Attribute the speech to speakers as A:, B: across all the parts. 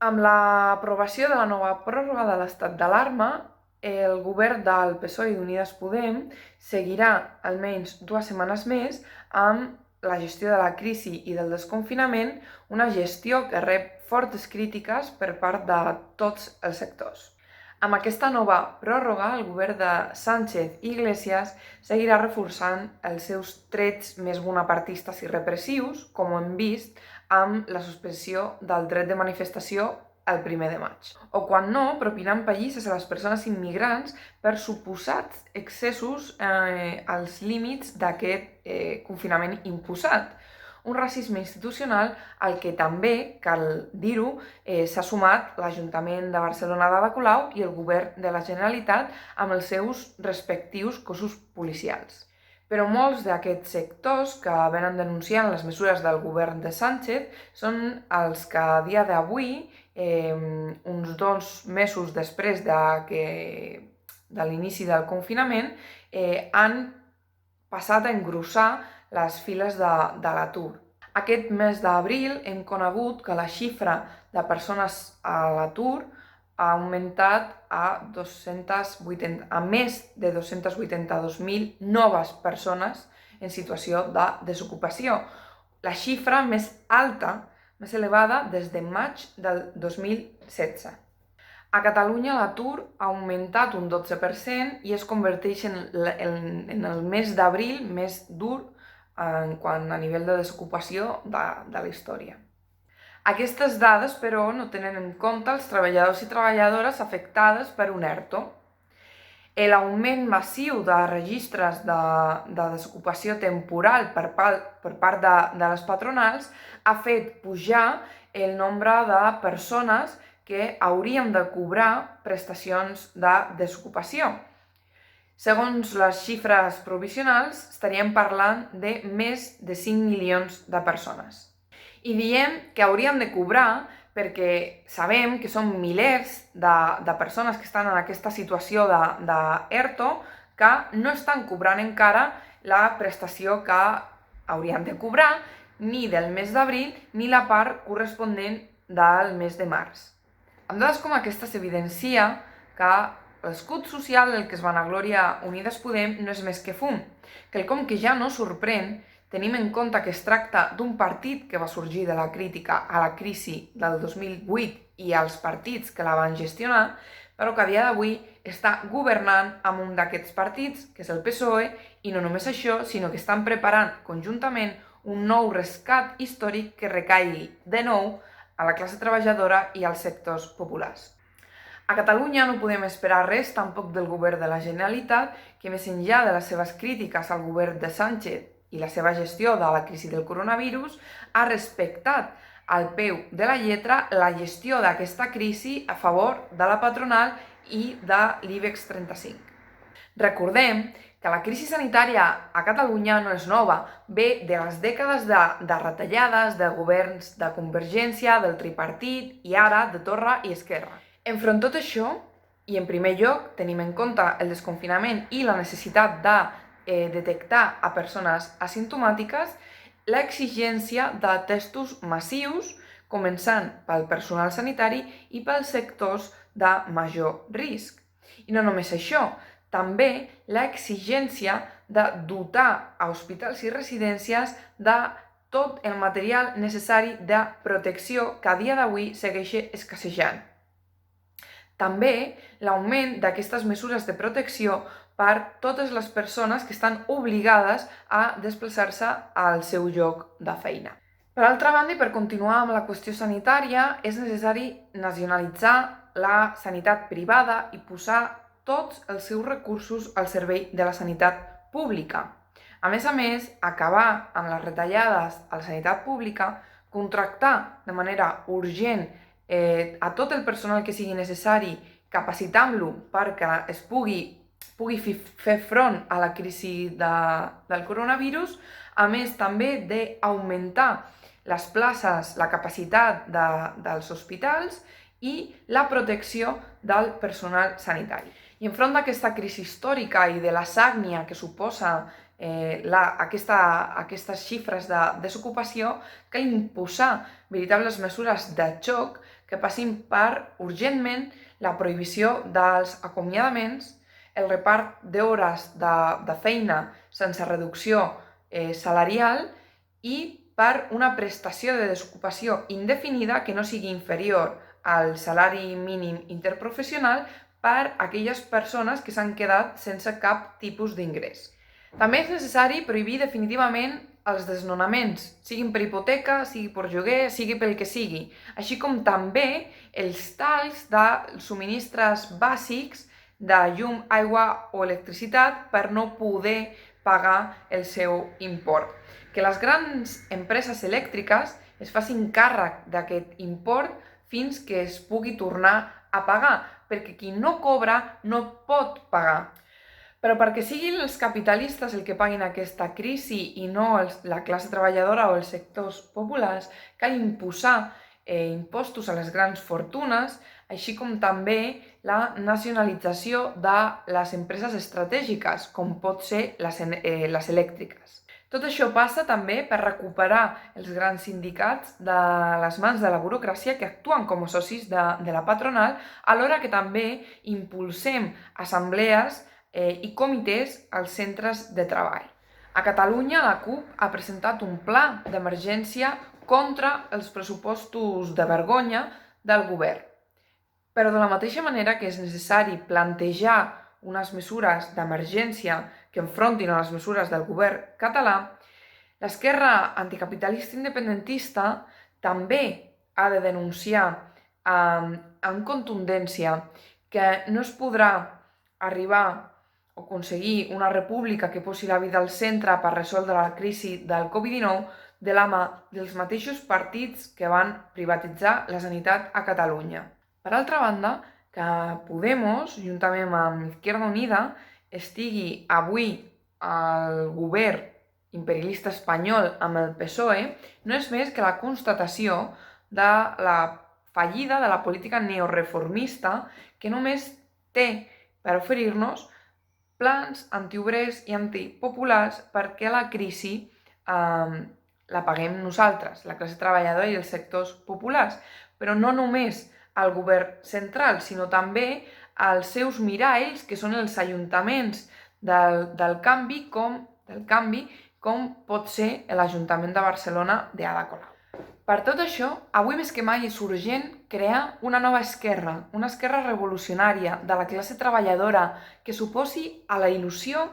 A: Amb l'aprovació de la nova pròrroga de l'estat d'alarma, el govern del PSOE i d'Unides Podem seguirà almenys 2 setmanes més amb la gestió de la crisi i del desconfinament, una gestió que rep fortes crítiques per part de tots els sectors. Amb aquesta nova pròrroga, el govern de Sánchez i Iglesias seguirà reforçant els seus trets més bonapartistes i repressius, com ho hem vist amb la suspensió del dret de manifestació el 1 de maig. O quan no, propinant pallisses a les persones immigrants per suposats excessos als límits d'aquest confinament imposat. Un racisme institucional al que també, cal dir-ho, s'ha sumat l'Ajuntament de Barcelona d'Ada Colau i el Govern de la Generalitat amb els seus respectius cossos policials. Però molts d'aquests sectors que venen denunciant les mesures del govern de Sánchez són els que a dia d'avui, uns 2 mesos després de l'inici del confinament, han passat a engrossar les files de l'atur. Aquest mes d'abril hem conegut que la xifra de persones a l'atur ha augmentat a més de 282.000 noves persones en situació de desocupació. La xifra més alta, més elevada des de maig del 2016. A Catalunya l'atur ha augmentat un 12% i es converteix en el mes d'abril més dur en quant a nivell de desocupació de la història. Aquestes dades, però, no tenen en compte els treballadors i treballadores afectades per un ERTO. L'augment massiu de registres de desocupació temporal per part de les patronals ha fet pujar el nombre de persones que haurien de cobrar prestacions de desocupació. Segons les xifres provisionals, estaríem parlant de més de 5 milions de persones. I diem que haurien de cobrar perquè sabem que són milers de persones que estan en aquesta situació d'ERTO que no estan cobrant encara la prestació que haurien de cobrar ni del mes d'abril ni la part corresponent del mes de març. Amb dades com aquesta s'evidencia que l'escut social del que es vanagloria Unides Podem no és més que fum, quelcom que ja no sorprèn, tenim en compte que es tracta d'un partit que va sorgir de la crítica a la crisi del 2008 i als partits que la van gestionar, però que a dia d'avui està governant amb un d'aquests partits, que és el PSOE, i no només això, sinó que estan preparant conjuntament un nou rescat històric que recaigui de nou a la classe treballadora i als sectors populars. A Catalunya no podem esperar res tampoc del govern de la Generalitat, que més enllà de les seves crítiques al govern de Sánchez i la seva gestió de la crisi del coronavirus, ha respectat al peu de la lletra la gestió d'aquesta crisi a favor de la patronal i de l'IBEX 35. Recordem que la crisi sanitària a Catalunya no és nova, ve de les dècades de retallades, de governs de Convergència, del tripartit i ara de Torra i Esquerra. Enfront tot això, i en primer lloc tenim en compte el desconfinament i la necessitat de detectar a persones asimptomàtiques, l'exigència de testos massius, començant pel personal sanitari i pels sectors de major risc. I no només això, també l'exigència de dotar a hospitals i residències de tot el material necessari de protecció que a dia d'avui segueix escassejant. També l'augment d'aquestes mesures de protecció per totes les persones que estan obligades a desplaçar-se al seu lloc de feina. Per altra banda, i per continuar amb la qüestió sanitària, és necessari nacionalitzar la sanitat privada i posar tots els seus recursos al servei de la sanitat pública. A més, acabar amb les retallades a la sanitat pública, contractar de manera urgent a tot el personal que sigui necessari, capacitant-lo perquè es pugui fer front a la crisi del coronavirus, a més també d'augmentar les places, la capacitat dels hospitals i la protecció del personal sanitari. I enfront d'aquesta crisi històrica i de la sàgnia que suposa aquestes xifres de desocupació, cal imposar veritables mesures de xoc que passin per, urgentment, la prohibició dels acomiadaments, el repart d'hores de feina sense reducció salarial i per una prestació de desocupació indefinida que no sigui inferior al salari mínim interprofessional per a aquelles persones que s'han quedat sense cap tipus d'ingrés. També és necessari prohibir definitivament els desnonaments, siguin per hipoteca, sigui per lloguer, sigui pel que sigui, així com també els talls de subministres bàsics de llum, aigua o electricitat per no poder pagar el seu import. Que les grans empreses elèctriques es facin càrrec d'aquest import fins que es pugui tornar a pagar, perquè qui no cobra no pot pagar. Però perquè siguin els capitalistes el que paguin aquesta crisi i no la classe treballadora o els sectors populars, cal imposar impostos a les grans fortunes, així com també la nacionalització de les empreses estratègiques, com pot ser les elèctriques. Tot això passa també per recuperar els grans sindicats de les mans de la burocràcia que actuen com a socis de la patronal, alhora que també impulsem assemblees i comitès als centres de treball. A Catalunya, la CUP ha presentat un pla d'emergència contra els pressupostos de vergonya del govern. Però de la mateixa manera que és necessari plantejar unes mesures d'emergència que enfrontin a les mesures del govern català, l'esquerra anticapitalista independentista també ha de denunciar amb contundència que no es podrà arribar o aconseguir una república que posi la vida al centre per resoldre la crisi del Covid-19 de la mà dels mateixos partits que van privatitzar la sanitat a Catalunya. Per altra banda, que Podemos, juntament amb Izquierda Unida, estigui avui al govern imperialista espanyol amb el PSOE, no és més que la constatació de la fallida de la política neoreformista que només té per oferir-nos plans antiobrers i antipopulars perquè la crisi la paguem nosaltres, la classe treballadora i els sectors populars, però no només al govern central, sinó també als seus miralls, que són els ajuntaments del canvi, com pot ser l'Ajuntament de Barcelona d'Ada Colau. Per tot això, avui més que mai és urgent crear una nova esquerra, una esquerra revolucionària de la classe treballadora que s'oposi a la il·lusió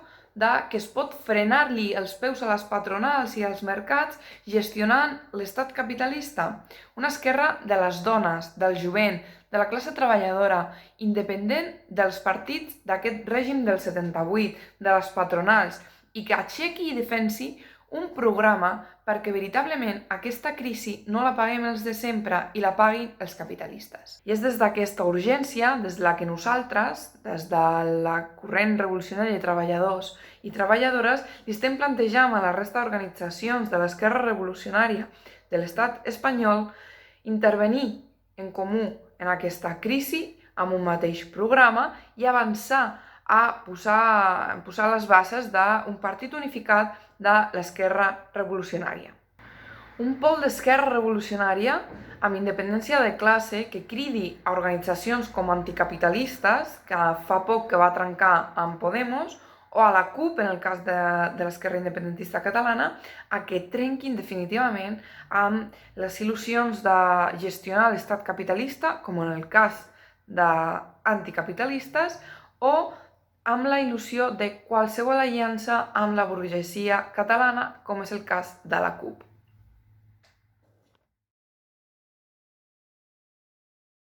A: que es pot frenar-li els peus a les patronals i als mercats gestionant l'estat capitalista. Una esquerra de les dones, del jovent, de la classe treballadora, independent dels partits d'aquest règim del 78, de les patronals, i que aixequi i defensi un programa perquè veritablement aquesta crisi no la paguem els de sempre i la paguin els capitalistes. I és des d'aquesta urgència, des de la que nosaltres, des de la corrent revolucionària de treballadors i treballadores, li estem plantejant a la resta d'organitzacions de l'esquerra revolucionària de l'estat espanyol intervenir en comú en aquesta crisi amb un mateix programa i avançar a posar les bases d'un partit unificat de l'esquerra revolucionària. Un pol d'esquerra revolucionària amb independència de classe que cridi a organitzacions com anticapitalistes, que fa poc que va trencar amb Podemos, o a la CUP, en el cas de l'esquerra independentista catalana, a que trenquin definitivament amb les il·lusions de gestionar l'estat capitalista, com en el cas d'anticapitalistes, o amb la il·lusió de qualsevol aliança amb la burgesia catalana, com és el cas de la CUP.